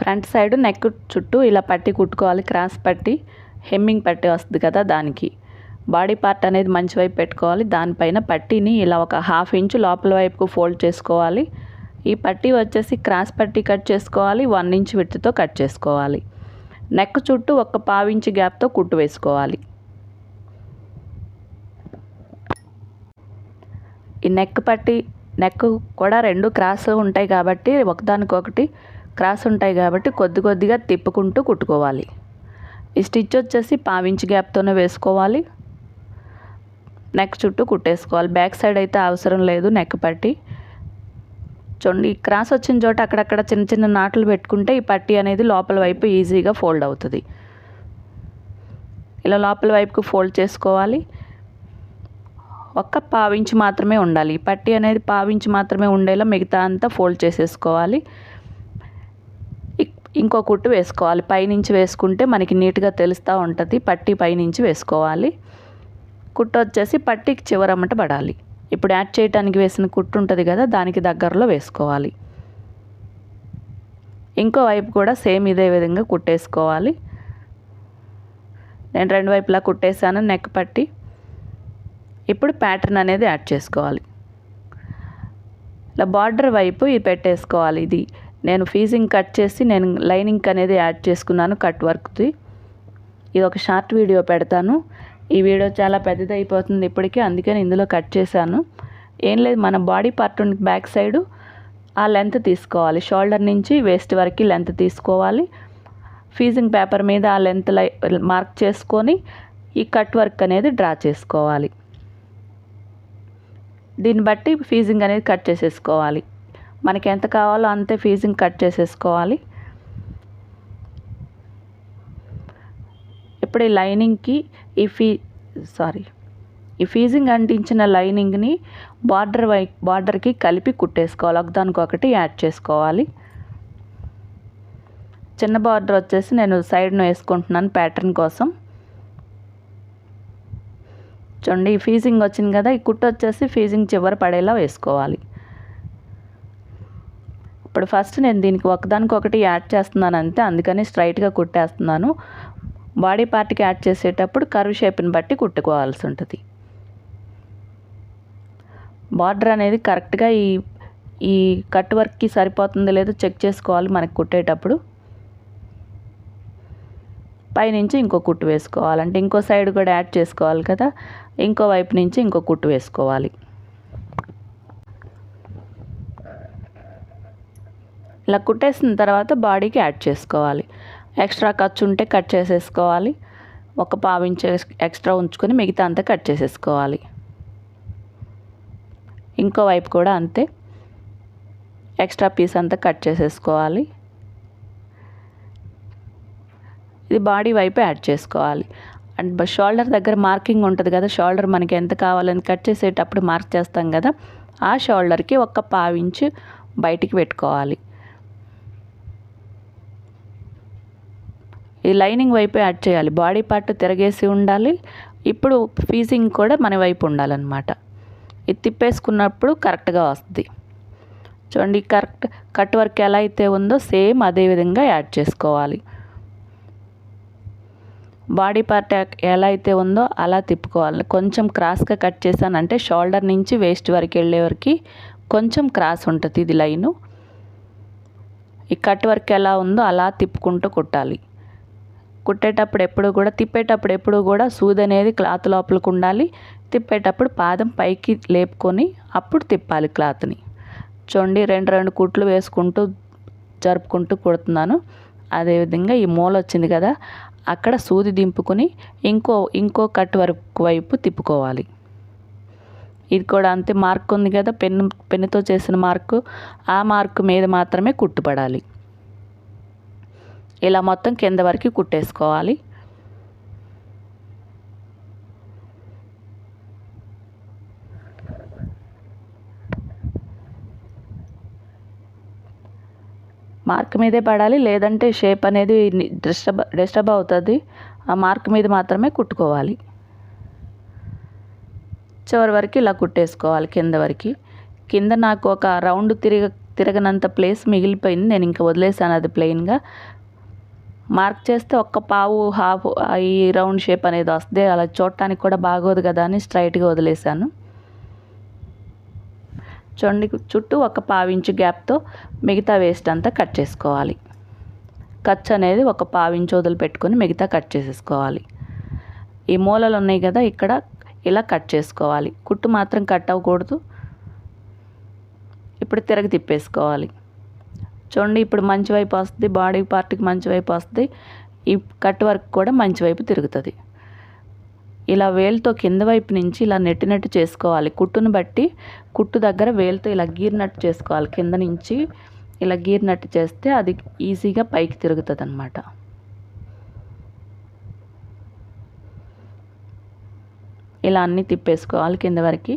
ఫ్రంట్ సైడ్ నెక్ చుట్టూ ఇలా పట్టి కుట్టుకోవాలి. క్రాస్ పట్టి, హెమ్మింగ్ పట్టి వస్తుంది కదా, దానికి బాడీ పార్ట్ అనేది మంచి వైపు పెట్టుకోవాలి. దానిపైన పట్టీని ఇలా ఒక 1/2 ఇంచు లోపల వైపుకు ఫోల్డ్ చేసుకోవాలి. ఈ పట్టీ వచ్చేసి క్రాస్ పట్టీ కట్ చేసుకోవాలి, 1 ఇంచ్ విడ్త్తో కట్ చేసుకోవాలి. నెక్ చుట్టూ ఒక 1/2 ఇంచు గ్యాప్తో కుట్టు వేసుకోవాలి. ఈ నెక్ కూడా 2 క్రాస్ ఉంటాయి కాబట్టి ఒకదానికొకటి క్రాస్ ఉంటాయి కాబట్టి కొద్దిగా తిప్పుకుంటూ కుట్టుకోవాలి. ఈ స్టిచ్ వచ్చేసి 1/2 ఇంచ్ గ్యాప్తోనే వేసుకోవాలి. నెక్ చుట్టూ కుట్టేసుకోవాలి. బ్యాక్ సైడ్ అయితే అవసరం లేదు నెక్ పట్టి. చూడండి, క్రాస్ వచ్చిన చోట అక్కడక్కడ చిన్న చిన్న నాట్లు పెట్టుకుంటే ఈ పట్టి అనేది లోపల వైపు ఈజీగా ఫోల్డ్ అవుతుంది. ఇలా లోపల వైపుకు ఫోల్డ్ చేసుకోవాలి. ఒక్క 1/2 ఇంచ్ మాత్రమే ఉండాలి. ఈ పట్టి అనేది 1/2 ఇంచ్ మాత్రమే ఉండేలా మిగతా అంతా ఫోల్డ్ చేసేసుకోవాలి. ఇంకో కుట్టు వేసుకోవాలి. పైనుంచి వేసుకుంటే మనకి నీట్గా తెలుస్తూ ఉంటుంది. పట్టి పైనుంచి వేసుకోవాలి. కుట్టు వచ్చేసి పట్టికి చివరమ్మట పడాలి. ఇప్పుడు యాడ్ చేయడానికి వేసిన కుట్టు ఉంటుంది కదా, దానికి దగ్గరలో వేసుకోవాలి. ఇంకో వైపు కూడా సేమ్ ఇదే విధంగా కుట్టేసుకోవాలి. నేను 2 వైపులా కుట్టేసాను నెక్ పట్టి. ఇప్పుడు ప్యాటర్న్ అనేది యాడ్ చేసుకోవాలి. ఇలా బార్డర్ వైపు ఇది పెట్టేసుకోవాలి. ఇది నేను ఫీజింగ్ కట్ చేసి నేను లైనింగ్ అనేది యాడ్ చేసుకున్నాను కట్ వర్క్ది. ఇది ఒక షార్ట్ వీడియో పెడతాను. ఈ వీడియో చాలా పెద్దది అయిపోతుంది ఇప్పటికీ, అందుకని ఇందులో కట్ చేశాను. ఏం లేదు, మన బాడీ పార్ట్ బ్యాక్ సైడు ఆ లెంత్ తీసుకోవాలి. షోల్డర్ నుంచి వేస్ట్ వరకు లెంత్ తీసుకోవాలి. ఫీజింగ్ పేపర్ మీద ఆ లెంత్ మార్క్ చేసుకొని ఈ కట్ వర్క్ అనేది డ్రా చేసుకోవాలి. దీన్ని బట్టి ఫీజింగ్ అనేది కట్ చేసేసుకోవాలి. మనకి ఎంత కావాలో అంతే ఫీజింగ్ కట్ చేసేసుకోవాలి. ఇప్పుడు ఈ లైనింగ్కి ఈ ఫీజింగ్ అంటించిన లైనింగ్ని బార్డర్కి కలిపి కుట్టేసుకోవాలి. ఒకదానికొకటి యాడ్ చేసుకోవాలి. చిన్న బార్డర్ వచ్చేసి నేను సైడ్ను వేసుకుంటున్నాను ప్యాటర్న్ కోసం. చూడండి, ఈ ఫీజింగ్ వచ్చింది కదా, ఈ కుట్టు వచ్చేసి ఫీజింగ్ చివర పడేలా వేసుకోవాలి. ఇప్పుడు ఫస్ట్ నేను దీనికి ఒకదానికొకటి యాడ్ చేస్తున్నాను అంతే, అందుకని స్ట్రైట్గా కుట్టేస్తున్నాను. బాడీ పార్ట్కి యాడ్ చేసేటప్పుడు కర్వ్ షేప్ని బట్టి కుట్టుకోవాల్సి ఉంటుంది. బార్డర్ అనేది కరెక్ట్గా ఈ కట్ వర్క్కి సరిపోతుందో లేదో చెక్ చేసుకోవాలి మనకి కుట్టేటప్పుడు. పైనుంచి ఇంకో కుట్టు వేసుకోవాలంటే ఇంకో సైడ్ కూడా యాడ్ చేసుకోవాలి కదా, ఇంకో వైపు నుంచి ఇంకో కుట్టు వేసుకోవాలి. ఇలా కుట్టేసిన తర్వాత బాడీకి యాడ్ చేసుకోవాలి. ఎక్స్ట్రా ఖర్చు ఉంటే కట్ చేసేసుకోవాలి. ఒక 1/2 ఇంచ్ ఎక్స్ట్రా ఉంచుకొని మిగతా అంతా కట్ చేసేసుకోవాలి. ఇంకో వైపు కూడా అంతే, ఎక్స్ట్రా పీస్ అంతా కట్ చేసేసుకోవాలి. ఇది బాడీ వైపు యాడ్ చేసుకోవాలి. అండ్ షోల్డర్ దగ్గర మార్కింగ్ ఉంటుంది కదా, షోల్డర్ మనకి ఎంత కావాలని కట్ చేసేటప్పుడు మార్క్ చేస్తాం కదా, ఆ షోల్డర్కి ఒక 1/2 ఇంచ్ బయటికి పెట్టుకోవాలి. ఈ లైనింగ్ వైపు యాడ్ చేయాలి. బాడీ పార్ట్ తిరగేసి ఉండాలి. ఇప్పుడు ఫీజింగ్ కూడా మన వైపు ఉండాలన్నమాట. ఇది తిప్పేసుకున్నప్పుడు కరెక్ట్గా వస్తుంది. చూడండి, కరెక్ట్ కట్ వర్క్ ఎలా అయితే ఉందో సేమ్ అదే విధంగా యాడ్ చేసుకోవాలి. బాడీ పార్ట్ ఎలా అయితే ఉందో అలా తిప్పుకోవాలి. కొంచెం క్రాస్గా కట్ చేశానంటే షోల్డర్ నుంచి వేస్ట్ వరకు వెళ్ళే వరకు కొంచెం క్రాస్ ఉంటుంది ఇది లైను. ఈ కట్ వర్క్ ఎలా ఉందో అలా తిప్పుకుంటూ కుట్టాలి. తిప్పేటప్పుడు ఎప్పుడు కూడా సూది అనేది క్లాత్ లోపలికి ఉండాలి. తిప్పేటప్పుడు పాదం పైకి లేపుకొని అప్పుడు తిప్పాలి క్లాత్ని. చూడండి, 2 కుట్లు వేసుకుంటూ జరుపుకుంటూ కుడుతున్నాను. అదేవిధంగా ఈ మూల వచ్చింది కదా, అక్కడ సూది దింపుకొని ఇంకో కట్ వర్క్ వైపు తిప్పుకోవాలి. ఇది కూడా అంతే, మార్క్ ఉంది కదా పెన్నుతో చేసిన మార్కు, ఆ మార్కు మీద మాత్రమే కుట్టుపడాలి. ఇలా మొత్తం కింద వరకు కుట్టేసుకోవాలి. మార్క్ మీదే పడాలి, లేదంటే షేప్ అనేది డిస్టర్బ్ అవుతుంది. ఆ మార్క్ మీద మాత్రమే కుట్టుకోవాలి. చివరి వరకు ఇలా కుట్టేసుకోవాలి కింద వరకు. కింద నాకు ఒక రౌండ్ తిరగనంత ప్లేస్ మిగిలిపోయింది, నేను ఇంకా వదిలేసాను అది ప్లెయిన్గా. మార్క్ చేస్తే ఒక్క పావు హాఫ్ ఈ రౌండ్ షేప్ అనేది వస్తుంది, అలా చూడటానికి కూడా బాగోదు కదా అని స్ట్రైట్గా వదిలేసాను. చూడండి, చుట్టూ ఒక పావించు గ్యాప్తో మిగతా వేస్ట్ అంతా కట్ చేసుకోవాలి. ఖర్చు అనేది ఒక పావించు వదిలిపెట్టుకొని మిగతా కట్ చేసేసుకోవాలి. ఈ మూలలు ఉన్నాయి కదా, ఇక్కడ ఇలా కట్ చేసుకోవాలి. కుట్టు మాత్రం కట్ అవ్వకూడదు. ఇప్పుడు తిరగ తిప్పేసుకోవాలి. చూడండి, ఇప్పుడు మంచి వైపు వస్తుంది, బాడీ పార్ట్కి మంచి వైపు వస్తుంది, ఈ కట్ వర్క్ కూడా మంచి వైపు తిరుగుతుంది. ఇలా వేలుతో కింద వైపు నుంచి ఇలా నెట్టినట్టు చేసుకోవాలి. కుట్టును బట్టి కుట్టు దగ్గర వేలుతో ఇలా గీరినట్టు చేసుకోవాలి. కింద నుంచి ఇలా గీరినట్టు చేస్తే అది ఈజీగా పైకి తిరుగుతుంది అన్నమాట. ఇలా అన్నీ తిప్పేసుకోవాలి కింద వరకు.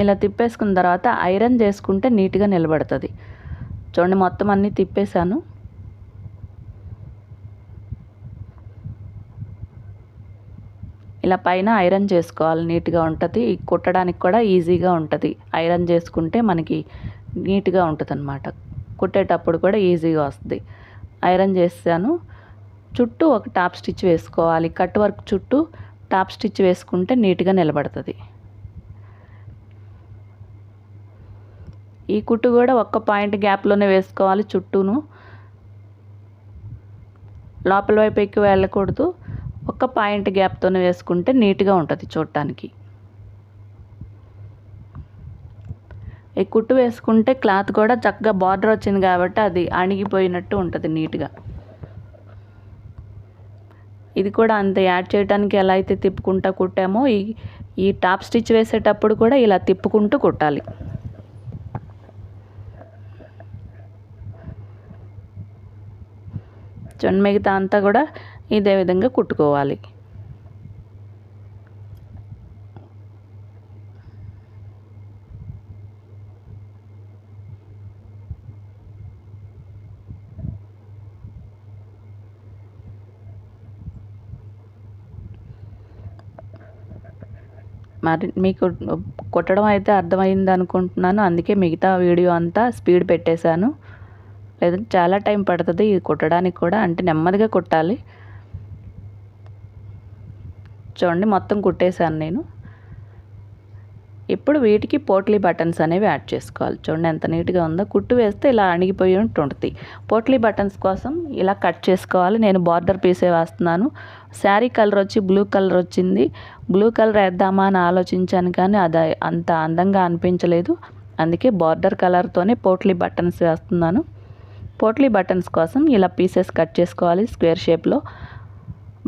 ఇలా తిప్పేసుకున్న తర్వాత ఐరన్ చేసుకుంటే నీట్గా నిలబడుతుంది. చూడండి, మొత్తం అన్నీ తిప్పేశాను. ఇలా పైన ఐరన్ చేసుకోవాలి, నీట్గా ఉంటుంది. కుట్టడానికి కూడా ఈజీగా ఉంటుంది. ఐరన్ చేసుకుంటే మనకి నీట్గా ఉంటుంది అన్నమాట. కుట్టేటప్పుడు కూడా ఈజీగా వస్తుంది. ఐరన్ చేసాను. చుట్టూ ఒక టాప్ స్టిచ్ వేసుకోవాలి. కట్ వర్క్ చుట్టూ టాప్ స్టిచ్ వేసుకుంటే నీట్గా నిలబడుతుంది. ఈ కుట్టు కూడా ఒక్క పాయింట్ గ్యాప్లోనే వేసుకోవాలి. చుట్టూను లోపల వైపు ఎక్కువ వెళ్ళకూడదు. ఒక్క పాయింట్ గ్యాప్తోనే వేసుకుంటే నీట్గా ఉంటుంది చూడటానికి. ఈ కుట్టు వేసుకుంటే క్లాత్ కూడా చక్కగా బార్డర్ వచ్చింది కాబట్టి అది అణిగిపోయినట్టు ఉంటుంది నీట్గా. ఇది కూడా అంతే, యాడ్ చేయడానికి ఎలా అయితే తిప్పుకుంటూ కుట్టామో ఈ టాప్ స్టిచ్ వేసేటప్పుడు కూడా ఇలా తిప్పుకుంటూ కుట్టాలి. చూడండి, మిగతా అంతా కూడా ఇదే విధంగా కుట్టుకోవాలి. మరి మీకు కుట్టడం అయితే అర్థమైంది అనుకుంటున్నాను. అందుకే మిగతా వీడియో అంతా స్పీడ్ పెట్టేశాను, లేదంటే చాలా టైం పడుతుంది ఇది కుట్టడానికి కూడా. అంటే నెమ్మదిగా కుట్టాలి. చూడండి, మొత్తం కుట్టేశాను నేను. ఇప్పుడు వీటికి పోట్లీ బటన్స్ అనేవి యాడ్ చేసుకోవాలి. చూడండి ఎంత నీట్గా ఉందో. కుట్టు వేస్తే ఇలా అణిగిపోయి ఉంటుంది. పోట్లీ బటన్స్ కోసం ఇలా కట్ చేసుకోవాలి. నేను బార్డర్ పీసే వేస్తున్నాను. శారీ కలర్ వచ్చి బ్లూ కలర్ వచ్చింది. బ్లూ కలర్ వేద్దామా అని ఆలోచించాను, కానీ అది అంత అందంగా అనిపించలేదు. అందుకే బార్డర్ కలర్తోనే పోట్లీ బటన్స్ వేస్తున్నాను. పోట్లీ బటన్స్ కోసం ఇలా పీసెస్ కట్ చేసుకోవాలి స్క్వేర్ షేప్లో.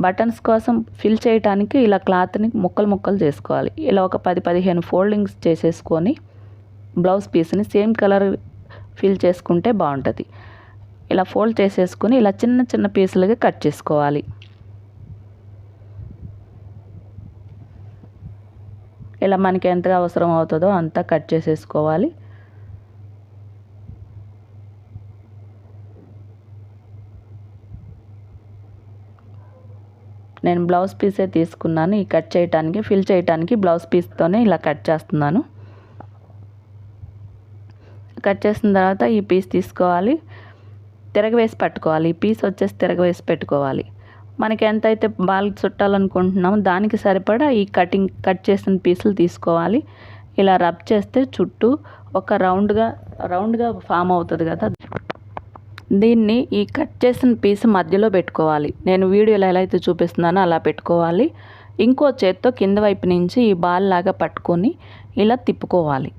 బటన్స్ కోసం ఫిల్ చేయడానికి ఇలా క్లాత్ని ముక్కలు చేసుకోవాలి. ఇలా ఒక 10-15 ఫోల్డింగ్స్ చేసేసుకొని బ్లౌజ్ పీస్ని సేమ్ కలర్ ఫిల్ చేసుకుంటే బాగుంటుంది. ఇలా ఫోల్డ్ చేసేసుకొని ఇలా చిన్న చిన్న పీసులుగా కట్ చేసుకోవాలి. ఇలా మనకి ఎంతగా అవసరం అవుతుందో అంతా కట్ చేసేసుకోవాలి. నేను బ్లౌజ్ పీసే తీసుకున్నాను. ఈ కట్ చేయడానికి ఫిల్ చేయడానికి బ్లౌజ్ పీస్తోనే ఇలా కట్ చేస్తున్నాను. కట్ చేసిన తర్వాత ఈ పీస్ తీసుకోవాలి, తిరగవేసి పట్టుకోవాలి. ఈ పీస్ వచ్చేసి తిరగవేసి పెట్టుకోవాలి. మనకి ఎంతైతే బాల్ చుట్టాలనుకుంటున్నామో దానికి సరిపడా ఈ కట్ చేసిన పీసులు తీసుకోవాలి. ఇలా రబ్ చేస్తే చుట్టూ ఒక రౌండ్గా ఫామ్ అవుతుంది కదా, దీన్ని ఈ కట్ చేసిన పీస్ మధ్యలో పెట్టుకోవాలి. నేను వీడియోలో ఎలా అయితే చూపిస్తున్నానో అలా పెట్టుకోవాలి. ఇంకో చేత్తో కింద వైపు నుంచి ఈ బాల్ లాగా పట్టుకొని ఇలా తిప్పుకోవాలి.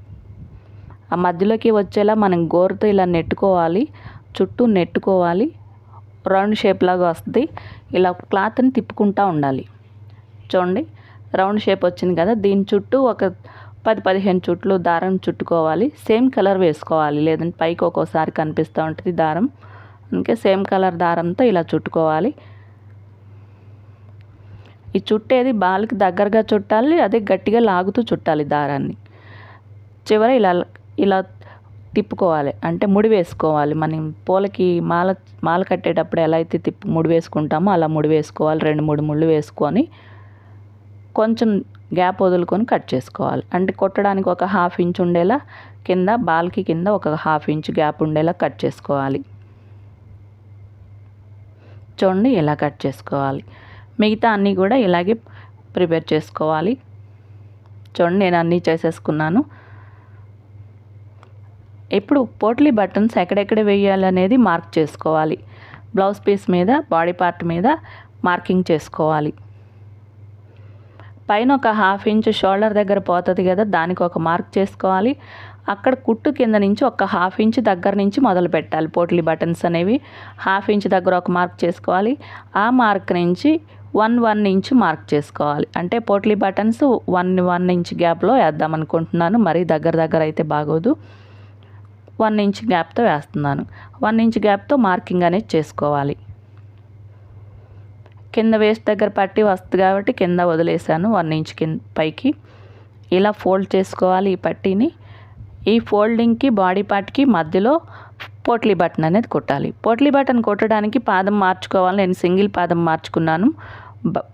ఆ మధ్యలోకి వచ్చేలా మనం గోరుతో ఇలా నెట్టుకోవాలి, చుట్టూ నెట్టుకోవాలి. రౌండ్ షేప్ లాగా వస్తుంది. ఇలా క్లాత్ని తిప్పుకుంటూ ఉండాలి. చూడండి రౌండ్ షేప్ వచ్చింది కదా, దీని చుట్టూ ఒక 10-15 చుట్లు దారం చుట్టుకోవాలి. సేమ్ కలర్ వేసుకోవాలి, లేదంటే పైకి ఒక్కోసారి కనిపిస్తూ ఉంటుంది దారం, అందుకే సేమ్ కలర్ దారంతో ఇలా చుట్టుకోవాలి. ఈ చుట్టేది బాల్కి దగ్గరగా చుట్టాలి, అదే గట్టిగా లాగుతూ చుట్టాలి దారాన్ని. చివర ఇలా తిప్పుకోవాలి, అంటే ముడి వేసుకోవాలి. మనం పూలకి మాల కట్టేటప్పుడు ఎలా అయితే ముడి వేసుకుంటామో అలా ముడి వేసుకోవాలి. 2-3 ముళ్ళు వేసుకొని కొంచెం గ్యాప్ వదులుకొని కట్ చేసుకోవాలి. అంటే కొట్టడానికి ఒక 1/2 ఇంచ్ ఉండేలా కింద బాల్కి కింద ఒక 1/2 ఇంచ్ గ్యాప్ ఉండేలా కట్ చేసుకోవాలి. చూడండి ఇలా కట్ చేసుకోవాలి. మిగతా అన్నీ కూడా ఇలాగే ప్రిపేర్ చేసుకోవాలి. చూడండి నేను అన్నీ చేసేసుకున్నాను. ఇప్పుడు పోట్లీ బటన్స్ ఎక్కడెక్కడ వేయాలనేది మార్క్ చేసుకోవాలి. బ్లౌజ్ పీస్ మీద బాడీ పార్ట్ మీద మార్కింగ్ చేసుకోవాలి. పైన ఒక 1/2 ఇంచ్ షోల్డర్ దగ్గర పోతుంది కదా, దానికి ఒక మార్క్ చేసుకోవాలి. అక్కడ కుట్టు కింద నుంచి ఒక 1/2 ఇంచ్ దగ్గర నుంచి మొదలు పెట్టాలి. పోట్లీ బటన్స్ అనేవి 1/2 ఇంచ్ దగ్గర ఒక మార్క్ చేసుకోవాలి. ఆ మార్క్ నుంచి 1 ఇంచ్ మార్క్ చేసుకోవాలి. అంటే పోట్లీ బటన్స్ 1 ఇంచ్ గ్యాప్లో వేద్దాం అనుకుంటున్నాను. మరీ దగ్గర అయితే బాగోదు. 1 ఇంచ్ గ్యాప్తో వేస్తున్నాను. 1 ఇంచ్ గ్యాప్తో మార్కింగ్ అనేది చేసుకోవాలి. కింద వేస్ట్ దగ్గర పట్టి వస్తుంది కాబట్టి కింద వదిలేసాను 1 ఇంచ్ పైకి. ఇలా ఫోల్డ్ చేసుకోవాలి ఈ పట్టీని. ఈ ఫోల్డింగ్కి బాడీ పార్ట్కి మధ్యలో పోట్లీ బటన్ అనేది కుట్టాలి. పోట్లీ బటన్ కుట్టడానికి పాదం మార్చుకోవాలి. నేను సింగిల్ పాదం మార్చుకున్నాను.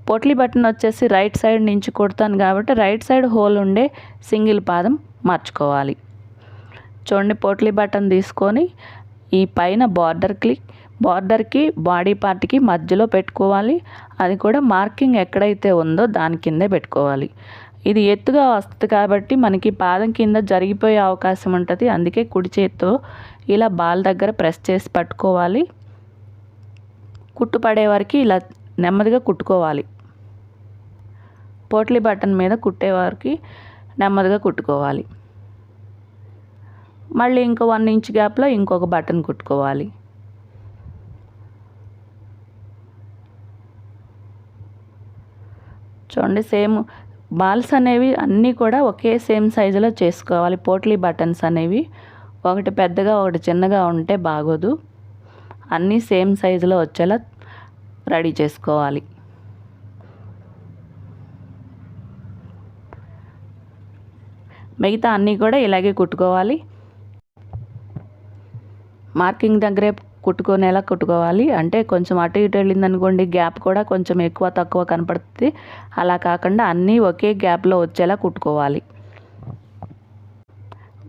పోట్లీ బటన్ వచ్చేసి రైట్ సైడ్ నుంచి కుడతాను కాబట్టి రైట్ సైడ్ హోల్ ఉండే సింగిల్ పాదం మార్చుకోవాలి. చూడండి పోట్లీ బటన్ తీసుకొని ఈ పైన బార్డర్కి బాడీ పార్ట్కి మధ్యలో పెట్టుకోవాలి. అది కూడా మార్కింగ్ ఎక్కడైతే ఉందో దాని కిందే పెట్టుకోవాలి. ఇది ఎత్తుగా వస్తుంది కాబట్టి మనకి పాదం కింద జరిగిపోయే అవకాశం ఉంటుంది. అందుకే కుడి చేత్తో ఇలా బాల్ దగ్గర ప్రెస్ చేసి పట్టుకోవాలి. కుట్టు పడే వరకు ఇలా నెమ్మదిగా కుట్టుకోవాలి. పోట్లీ బటన్ మీద కుట్టే వరకు నెమ్మదిగా కుట్టుకోవాలి. మళ్ళీ ఇంకో 1 ఇంచ్ గ్యాప్లో ఇంకొక బటన్ కుట్టుకోవాలి. చూడండి సేమ్ బాల్స్ అనేవి అన్నీ కూడా ఒకే సేమ్ సైజులో చేసుకోవాలి. పోట్లీ బటన్స్ అనేవి ఒకటి పెద్దగా ఒకటి చిన్నగా ఉంటే బాగోదు. అన్నీ సేమ్ సైజులో వచ్చేలా రెడీ చేసుకోవాలి. మిగతా అన్నీ కూడా ఇలాగే కుట్టుకోవాలి. మార్కింగ్ దగ్గరే కుట్టుకునేలా కుట్టుకోవాలి. అంటే కొంచెం అటు ఇటు వెళ్ళింది అనుకోండి, గ్యాప్ కూడా కొంచెం ఎక్కువ తక్కువ కనపడుతుంది. అలా కాకుండా అన్నీ ఒకే గ్యాప్లో వచ్చేలా కుట్టుకోవాలి.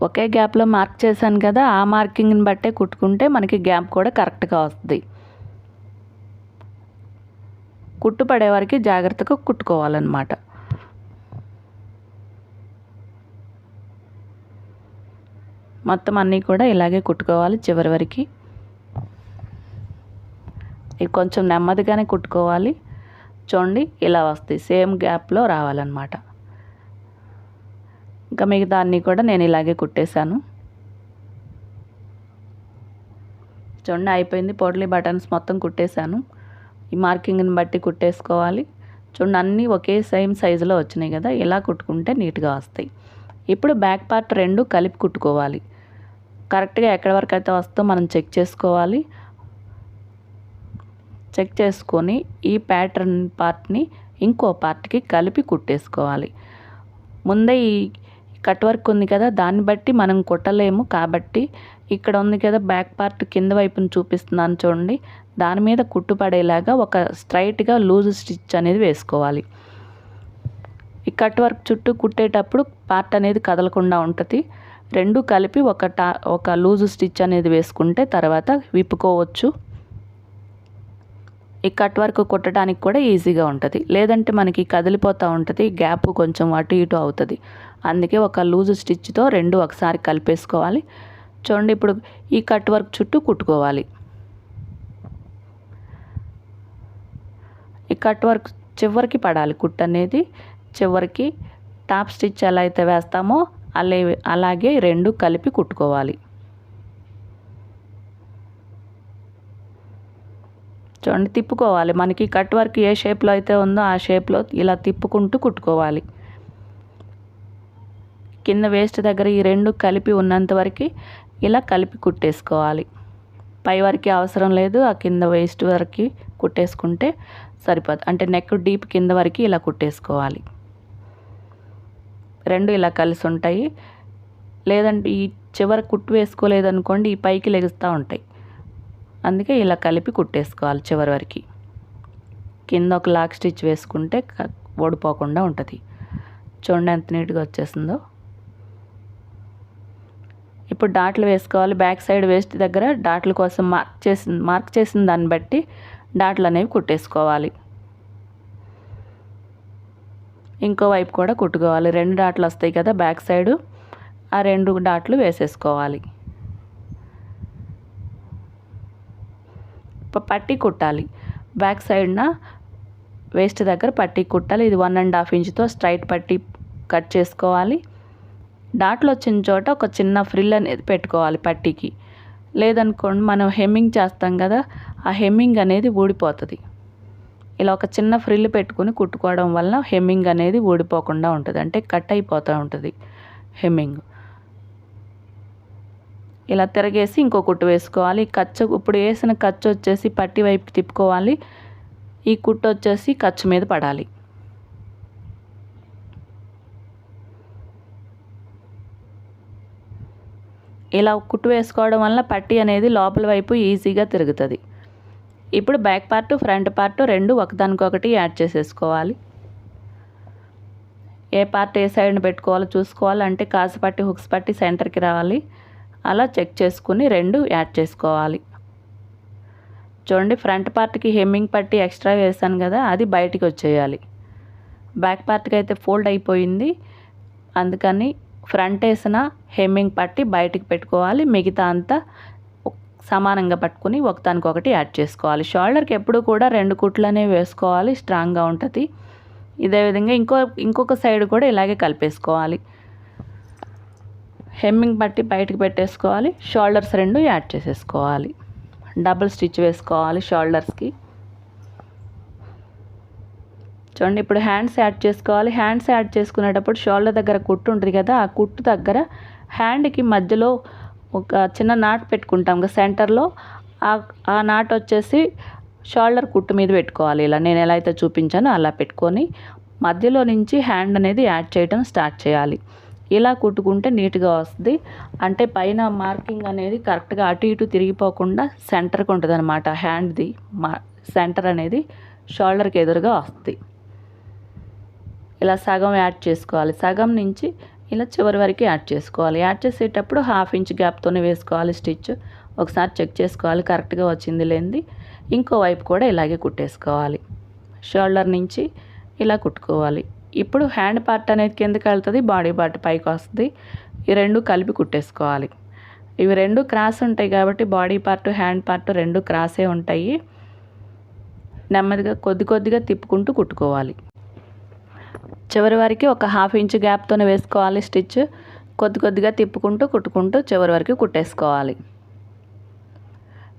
ఒకే గ్యాప్లో మార్క్ చేశాను కదా, ఆ మార్కింగ్ని బట్టే కుట్టుకుంటే మనకి గ్యాప్ కూడా కరెక్ట్గా వస్తుంది. కుట్టు పడే వరకు జాగ్రత్తగా కుట్టుకోవాలన్నమాట. మొత్తం అన్నీ కూడా ఇలాగే కుట్టుకోవాలి చివరి వరకు. ఇది కొంచెం నెమ్మదిగానే కుట్టుకోవాలి. చూడండి ఇలా వస్తాయి, సేమ్ గ్యాప్లో రావాలన్నమాట. ఇంకా మిగతా అన్నీ కూడా నేను ఇలాగే కుట్టేశాను. చూడండి అయిపోయింది. పోట్లీ బటన్స్ మొత్తం కుట్టేశాను. ఈ మార్కింగ్ని బట్టి కుట్టేసుకోవాలి. చూడండి అన్నీ ఒకే సేమ్ సైజులో వచ్చినాయి కదా, ఇలా కుట్టుకుంటే నీట్గా వస్తాయి. ఇప్పుడు బ్యాక్ పార్ట్ 2 కలిపి కుట్టుకోవాలి. కరెక్ట్గా ఎక్కడి వరకు అయితే వస్తుందో మనం చెక్ చేసుకోవాలి. చెక్ చేసుకొని ఈ ప్యాటర్న్ పార్ట్ని ఇంకో పార్ట్కి కలిపి కుట్టేసుకోవాలి. ముందే ఈ కట్ వర్క్ ఉంది కదా, దాన్ని బట్టి మనం కుట్టలేము కాబట్టి ఇక్కడ ఉంది కదా బ్యాక్ పార్ట్ కింద వైపుని చూపిస్తున్నాను చూడండి, దాని మీద కుట్టు పడేలాగా ఒక స్ట్రైట్గా లూజ్ స్టిచ్ అనేది వేసుకోవాలి. ఈ కట్ వర్క్ చుట్టూ కుట్టేటప్పుడు పార్ట్ అనేది కదలకుండా ఉంటుంది. 2 కలిపి ఒక లూజ్ స్టిచ్ అనేది వేసుకుంటే తర్వాత విప్పుకోవచ్చు. ఈ కట్ వర్క్ కుట్టడానికి కూడా ఈజీగా ఉంటుంది. లేదంటే మనకి కదిలిపోతూ ఉంటుంది, గ్యాప్ కొంచెం అటు ఇటు అవుతుంది. అందుకే ఒక లూజ్ స్టిచ్తో 2 ఒకసారి కలిపేసుకోవాలి. చూడండి ఇప్పుడు ఈ కట్ వర్క్ చుట్టూ కుట్టుకోవాలి. ఈ కట్ వర్క్ చివరికి పడాలి. కుట్టు అనేది చివరికి టాప్ స్టిచ్ ఎలా అయితే వేస్తామో అలాగే 2 కలిపి కుట్టుకోవాలి. చూడండి తిప్పుకోవాలి. మనకి కట్ వర్క్ ఏ షేప్లో అయితే ఉందో ఆ షేప్లో ఇలా తిప్పుకుంటూ కుట్టుకోవాలి. కింద వేస్ట్ దగ్గర ఈ రెండు కలిపి ఉన్నంత వరకు ఇలా కలిపి కుట్టేసుకోవాలి. పై వరకు అవసరం లేదు, ఆ కింద వేస్ట్ వరకు కుట్టేసుకుంటే సరిపోతుంది. అంటే నెక్ డీప్ కింద వరకు ఇలా కుట్టేసుకోవాలి. రెండు ఇలా కలిసి ఉంటాయి. లేదంటే ఈ చివర కుట్టు వేసుకోలేదనుకోండి ఈ పైకి లెగుస్తూ ఉంటాయి. అందుకే ఇలా కలిపి కుట్టేసుకోవాలి చివరి వరకు. కింద ఒక లాక్ స్టిచ్ వేసుకుంటే ఓడిపోకుండా ఉంటుంది. చూడండి ఎంత నీట్గా వచ్చేసిందో. ఇప్పుడు డాట్లు వేసుకోవాలి. బ్యాక్ సైడ్ వేస్ట్ దగ్గర డాట్ల కోసం మార్క్ చేసిన దాన్ని బట్టి డాట్లు అనేవి కుట్టేసుకోవాలి. ఇంకో వైపు కూడా కుట్టుకోవాలి. 2 డాట్లు వస్తాయి కదా బ్యాక్ సైడు, ఆ 2 డాట్లు వేసేసుకోవాలి. పట్టీ కుట్టాలి. బ్యాక్ సైడ్న వేస్ట్ దగ్గర పట్టీ కుట్టాలి. ఇది 1.5 ఇంచుతో స్ట్రైట్ పట్టీ కట్ చేసుకోవాలి. డాట్లు వచ్చిన చోట ఒక చిన్న ఫ్రిల్ అనేది పెట్టుకోవాలి పట్టీకి. లేదనుకోండి మనం హెమ్మింగ్ చేస్తాం కదా, ఆ హెమ్మింగ్ అనేది ఊడిపోతుంది. ఇలా ఒక చిన్న ఫ్రిల్ పెట్టుకుని కుట్టుకోవడం వల్ల హెమ్మింగ్ అనేది ఊడిపోకుండా ఉంటుంది. అంటే కట్ అయిపోతూ ఉంటుంది హెమ్మింగ్. ఇలా తిరగేసి ఇంకో కుట్టు వేసుకోవాలి. ఇప్పుడు వేసిన ఖర్చు వచ్చేసి పట్టీ వైపుకి తిప్పుకోవాలి. ఈ కుట్టు వచ్చేసి ఖర్చు మీద పడాలి. ఇలా కుట్టు వేసుకోవడం వల్ల పట్టీ అనేది లోపల వైపు ఈజీగా తిరుగుతుంది. ఇప్పుడు బ్యాక్ పార్ట్ ఫ్రంట్ పార్ట్ రెండు ఒకదానికొకటి యాడ్ చేసేసుకోవాలి. ఏ పార్ట్ ఏ సైడ్ని పెట్టుకోవాలో చూసుకోవాలి. అంటే కాసు పట్టి హుక్స్ పట్టి సెంటర్కి రావాలి. అలా చెక్ చేసుకుని రెండు యాడ్ చేసుకోవాలి. చూడండి ఫ్రంట్ పార్ట్కి హెమ్మింగ్ పట్టి ఎక్స్ట్రా వేసాను కదా, అది బయటికి వచ్చేయాలి. బ్యాక్ పార్ట్కి అయితే ఫోల్డ్ అయిపోయింది, అందుకని ఫ్రంట్ వేసిన హెమ్మింగ్ పట్టి బయటికి పెట్టుకోవాలి. మిగతా అంతా సమానంగా పట్టుకుని ఒకదానికొకటి యాడ్ చేసుకోవాలి. షోల్డర్కి ఎప్పుడు కూడా 2 కుట్లనే వేసుకోవాలి, స్ట్రాంగ్గా ఉంటుంది. ఇదే విధంగా ఇంకొక సైడ్ కూడా ఇలాగే కలిపేసుకోవాలి. హెమ్మింగ్ పట్టి బయటికి పెట్టేసుకోవాలి. షోల్డర్స్ 2 యాడ్ చేసేసుకోవాలి. డబుల్ స్టిచ్ వేసుకోవాలి షోల్డర్స్కి. చూడండి ఇప్పుడు హ్యాండ్స్ యాడ్ చేసుకోవాలి. హ్యాండ్స్ యాడ్ చేసుకునేటప్పుడు షోల్డర్ దగ్గర కుట్టు ఉంటుంది కదా, ఆ కుట్టు దగ్గర హ్యాండ్కి మధ్యలో ఒక చిన్న నాట్ పెట్టుకుంటాం కదా సెంటర్లో, ఆ నాట్ వచ్చేసి షోల్డర్ కుట్టు మీద పెట్టుకోవాలి. ఇలా నేను ఎలా అయితే చూపించానో అలా పెట్టుకొని మధ్యలో నుంచి హ్యాండ్ అనేది యాడ్ చేయడం స్టార్ట్ చేయాలి. ఇలా కుట్టుకుంటే నీట్గా వస్తుంది. అంటే పైన మార్కింగ్ అనేది కరెక్ట్గా అటు ఇటు తిరిగిపోకుండా సెంటర్కి ఉంటుంది అనమాట. హ్యాండ్ది సెంటర్ అనేది షోల్డర్కి ఎదురుగా వస్తుంది. ఇలా సగం యాడ్ చేసుకోవాలి. సగం నుంచి ఇలా చివరి వరకు యాడ్ చేసుకోవాలి. యాడ్ చేసేటప్పుడు 1/2 ఇంచ్ గ్యాప్తోనే వేసుకోవాలి స్టిచ్. ఒకసారి చెక్ చేసుకోవాలి కరెక్ట్గా వచ్చింది లేనిది. ఇంకో వైపు కూడా ఇలాగే కుట్టేసుకోవాలి. షోల్డర్ నుంచి ఇలా కుట్టుకోవాలి. ఇప్పుడు హ్యాండ్ పార్ట్ అనేది కిందకి వెళ్తుంది, బాడీ పార్ట్ పైకి వస్తుంది. ఈ రెండు కలిపి కుట్టేసుకోవాలి. ఇవి రెండు క్రాస్ ఉంటాయి కాబట్టి బాడీ పార్ట్ హ్యాండ్ పార్ట్ రెండు క్రాసే ఉంటాయి. నెమ్మదిగా కొద్దిగా తిప్పుకుంటూ కుట్టుకోవాలి. చివరి వరకు ఒక 1/2 ఇంచ్ గ్యాప్తోనే వేసుకోవాలి స్టిచ్. కొద్దిగా తిప్పుకుంటూ కుట్టుకుంటూ చివరి వరకు కుట్టేసుకోవాలి.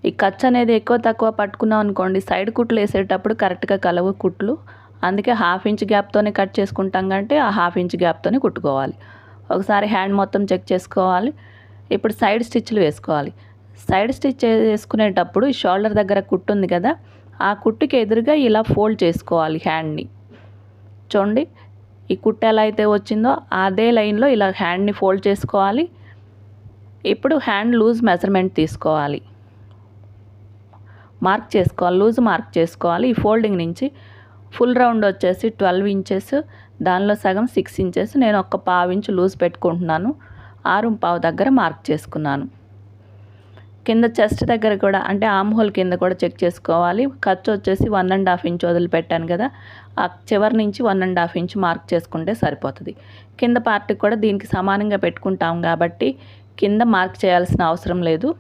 ఈ ఖర్చు అనేది ఎక్కువ తక్కువ పట్టుకున్నాం అనుకోండి, సైడ్ కుట్లు వేసేటప్పుడు కరెక్ట్గా కలవు కుట్లు. అందుకే 1/2 ఇంచ్ గ్యాప్తోనే కట్ చేసుకుంటాం కంటే ఆ 1/2 ఇంచ్ గ్యాప్తోనే కుట్టుకోవాలి. ఒకసారి హ్యాండ్ మొత్తం చెక్ చేసుకోవాలి. ఇప్పుడు సైడ్ స్టిచ్లు వేసుకోవాలి. సైడ్ స్టిచ్ వేసుకునేటప్పుడు ఈ షోల్డర్ దగ్గర కుట్టు ఉంది కదా, ఆ కుట్టుకి ఎదురుగా ఇలా ఫోల్డ్ చేసుకోవాలి హ్యాండ్ని. చూడండి ఈ కుట్టు ఎలా అయితే వచ్చిందో అదే లైన్లో ఇలా హ్యాండ్ని ఫోల్డ్ చేసుకోవాలి. ఇప్పుడు హ్యాండ్ లూజ్ మెజర్మెంట్ తీసుకోవాలి, మార్క్ చేసుకోవాలి, లూజ్ మార్క్ చేసుకోవాలి. ఈ ఫోల్డింగ్ నుంచి ఫుల్ రౌండ్ వచ్చేసి 12 ఇంచెస్, దానిలో సగం 6 ఇంచెస్. నేను ఒక 1/2 ఇంచ్ లూజ్ పెట్టుకుంటున్నాను. 6.5 దగ్గర మార్క్ చేసుకున్నాను. కింద చెస్ట్ దగ్గర కూడా అంటే ఆమ్ హోల్ కింద కూడా చెక్ చేసుకోవాలి. ఖర్చు వచ్చేసి 1.5 ఇంచ్ వదిలిపెట్టాను కదా, ఆ చివరి నుంచి 1.5 ఇంచ్ మార్క్ చేసుకుంటే సరిపోతుంది. కింద పార్ట్కి కూడా దీనికి సమానంగా పెట్టుకుంటాం కాబట్టి కింద మార్క్ చేయాల్సిన అవసరం లేదు.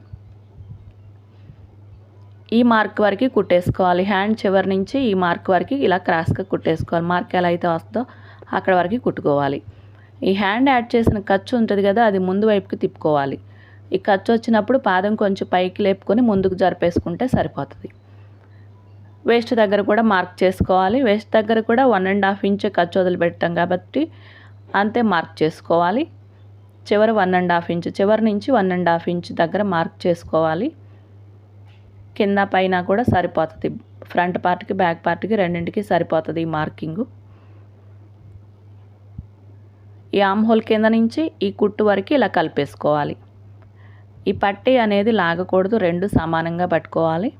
ఈ మార్క్ వరకు కుట్టేసుకోవాలి. హ్యాండ్ చివరి నుంచి ఈ మార్క్ వరకు ఇలా క్రాస్గా కుట్టేసుకోవాలి. మార్క్ ఎలా అయితే వస్తుందో అక్కడ వరకు కుట్టుకోవాలి. ఈ హ్యాండ్ యాడ్ చేసిన ఖర్చు ఉంటుంది కదా, అది ముందు వైపుకి తిప్పుకోవాలి. ఈ ఖర్చు వచ్చినప్పుడు పాదం కొంచెం పైకి లేపుకొని ముందుకు జరిపేసుకుంటే సరిపోతుంది. వేస్ట్ దగ్గర కూడా మార్క్ చేసుకోవాలి. వేస్ట్ దగ్గర కూడా 1.5 ఇంచ్ ఖర్చు వదిలిపెట్టాం కాబట్టి అంతే మార్క్ చేసుకోవాలి. చివరి 1.5 ఇంచ్, చివరి నుంచి 1.5 ఇంచ్ దగ్గర మార్క్ చేసుకోవాలి. కింద పైన కూడా సరిపోతుంది. ఫ్రంట్ పార్ట్కి బ్యాక్ పార్ట్కి రెండింటికి సరిపోతుంది ఈ మార్కింగు. ఈ ఆమ్ హోల్ కింద నుంచి ఈ కుట్టు వరకు ఇలా కలిపేసుకోవాలి. ఈ పట్టీ అనేది లాగకూడదు, రెండు సమానంగా పట్టుకోవాలి.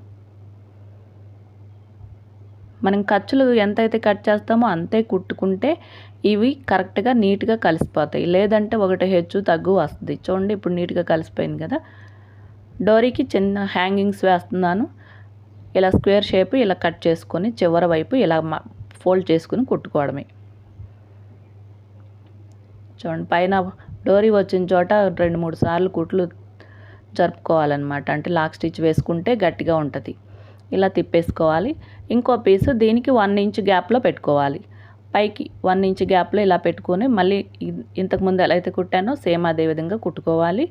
మనం ఖర్చులు ఎంతైతే కట్ చేస్తామో అంతే కుట్టుకుంటే ఇవి కరెక్ట్గా నీట్గా కలిసిపోతాయి. లేదంటే ఒకటి హెచ్చు తగ్గు వస్తుంది. చూడండి ఇప్పుడు నీట్గా కలిసిపోయింది కదా. డోరీకి చిన్న హ్యాంగింగ్స్ వేస్తున్నాను. ఇలా స్క్వేర్ షేప్ ఇలా కట్ చేసుకొని చివరి వైపు ఇలా ఫోల్డ్ చేసుకుని కుట్టుకోవడమే. చూడండి పైన డోరీ వచ్చిన చోట 2-3 సార్లు కుట్లు జరుపుకోవాలన్నమాట. అంటే లాక్ స్టిచ్ వేసుకుంటే గట్టిగా ఉంటుంది. ఇలా తిప్పేసుకోవాలి. ఇంకో పీసు దీనికి 1 ఇంచ్ గ్యాప్లో పెట్టుకోవాలి. పైకి 1 ఇంచ్ గ్యాప్లో ఇలా పెట్టుకొని మళ్ళీ ఇంతకుముందు ఎలా అయితే కుట్టానో సేమ్ అదే విధంగా కుట్టుకోవాలి.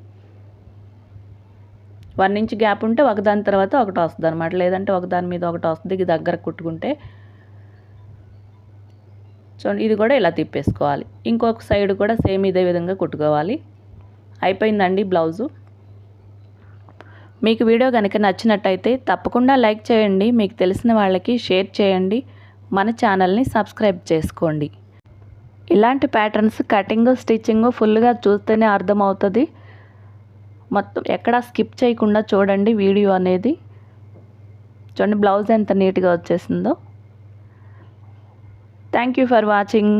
1 ఇంచ్ గ్యాప్ ఉంటే ఒకదాని తర్వాత ఒకటి వస్తుంది అనమాట. లేదంటే ఒకదాని మీద ఒకటి వస్తుంది. ఇది దగ్గర కుట్టుకుంటే చూడండి ఇది కూడా ఇలా తిప్పేసుకోవాలి. ఇంకొక సైడ్ కూడా సేమ్ ఇదే విధంగా కుట్టుకోవాలి. అయిపోయిందండి బ్లౌజు. మీకు వీడియో కనుక నచ్చినట్టయితే తప్పకుండా లైక్ చేయండి. మీకు తెలిసిన వాళ్ళకి షేర్ చేయండి. మన ఛానల్ని సబ్స్క్రైబ్ చేసుకోండి. ఇలాంటి ప్యాటర్న్స్ కటింగ్ స్టిచ్చింగ్ ఫుల్గా చూస్తేనే అర్థమవుతుంది. మొత్తం ఎక్కడా స్కిప్ చేయకుండా చూడండి వీడియో అనేది. చూడండి బ్లౌజ్ ఎంత నీట్గా వచ్చేసిందో. Thank you for watching.